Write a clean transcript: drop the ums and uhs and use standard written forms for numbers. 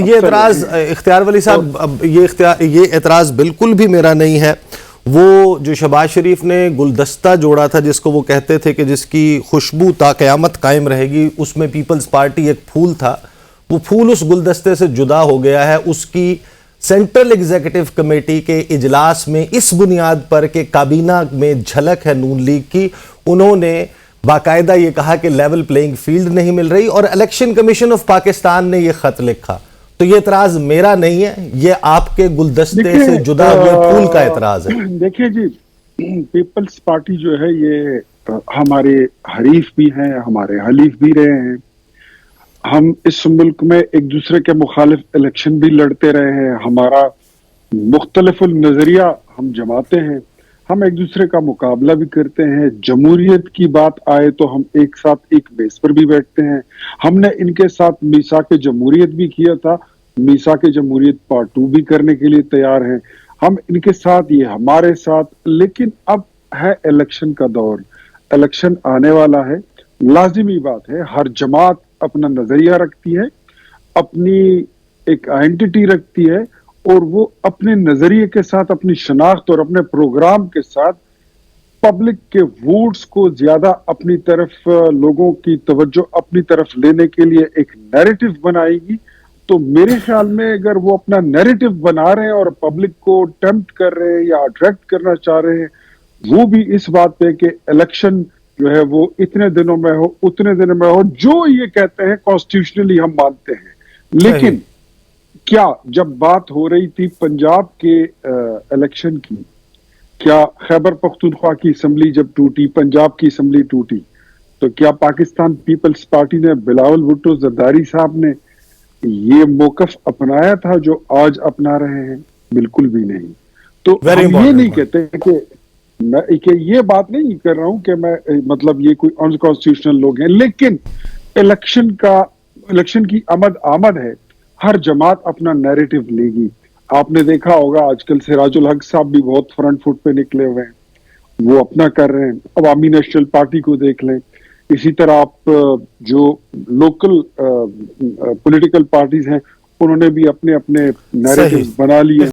ये एतराज इख्तियार वली साहब, ये एतराज बिल्कुल भी मेरा नहीं है। वो जो शहबाज शरीफ ने गुलदस्ता जोड़ा था, जिसको वो कहते थे कि जिसकी खुशबू ता क़यामत कायम रहेगी, उसमें पीपल्स पार्टी एक फूल था। वो फूल उस गुलदस्ते से जुदा हो गया है। उसकी सेंट्रल एग्जीक्यूटिव कमेटी के इजलास में इस बुनियाद पर कि काबीना में झलक है नून लीग की, उन्होंने बाकायदा ये कहा कि लेवल प्लेइंग फील्ड नहीं मिल रही, और इलेक्शन कमीशन ऑफ पाकिस्तान ने ये खत लिखा। तो ये एतराज मेरा नहीं है, ये आपके गुलदस्ते से जुदा हुए फूल का एतराज है। देखिए जी, पीपल्स पार्टी जो है ये हमारे हरीफ भी हैं, हमारे हलीफ भी रहे हैं। हम इस मुल्क में एक दूसरे के मुखालिफ इलेक्शन भी लड़ते रहे हैं। हमारा मुख्तलिफ नजरिया हम जमाते हैं, हम एक दूसरे का मुकाबला भी करते हैं। जमहूरियत की बात आए तो हम एक साथ एक बेस पर भी बैठते हैं। हमने इनके साथ मीसाक जमहूरियत भी किया था, मीसाक जमहूरियत पार्ट 2 भी करने के लिए तैयार हैं। हम इनके साथ, ये हमारे साथ। लेकिन अब है इलेक्शन का दौर, इलेक्शन आने वाला है। लाजिमी बात है, हर जमात अपना नजरिया रखती है, अपनी एक आइडेंटिटी रखती है, और वो अपने नजरिए के साथ, अपनी शनाख्त और अपने प्रोग्राम के साथ पब्लिक के वोट्स को ज्यादा अपनी तरफ, लोगों की तवज्जो अपनी तरफ लेने के लिए एक नैरेटिव बनाएगी। तो मेरे ख्याल में अगर वो अपना नैरेटिव बना रहे हैं और पब्लिक को टेम्प्ट कर रहे हैं या अट्रैक्ट करना चाह रहे हैं, वो भी इस बात पे कि इलेक्शन जो है वो इतने दिनों में हो, उतने दिनों में हो, जो ये कहते हैं कॉन्स्टिट्यूशनली हम मानते हैं। लेकिन क्या जब बात हो रही थी पंजाब के इलेक्शन की, क्या खैबर पख्तूनख्वा की असम्बली जब टूटी, पंजाब की असम्बली टूटी, तो क्या पाकिस्तान पीपल्स पार्टी ने, बिलावल भुट्टो जरदारी साहब ने ये मौकफ अपनाया था जो आज अपना रहे हैं? बिल्कुल भी नहीं। तो हम ये नहीं कहते कि ये बात नहीं कर रहा हूं कि मैं मतलब ये कोई अनकॉन्स्टिट्यूशनल लोग हैं, लेकिन इलेक्शन की आमद है, हर जमात अपना नैरेटिव लेगी। आपने देखा होगा आजकल सिराजुल हक साहब भी बहुत फ्रंट फुट पे निकले हुए हैं, वो अपना कर रहे हैं। अवामी नेशनल पार्टी को देख लें, इसी तरह आप जो लोकल पॉलिटिकल पार्टीज हैं, उन्होंने भी अपने अपने नैरेटिव्स बना लिए।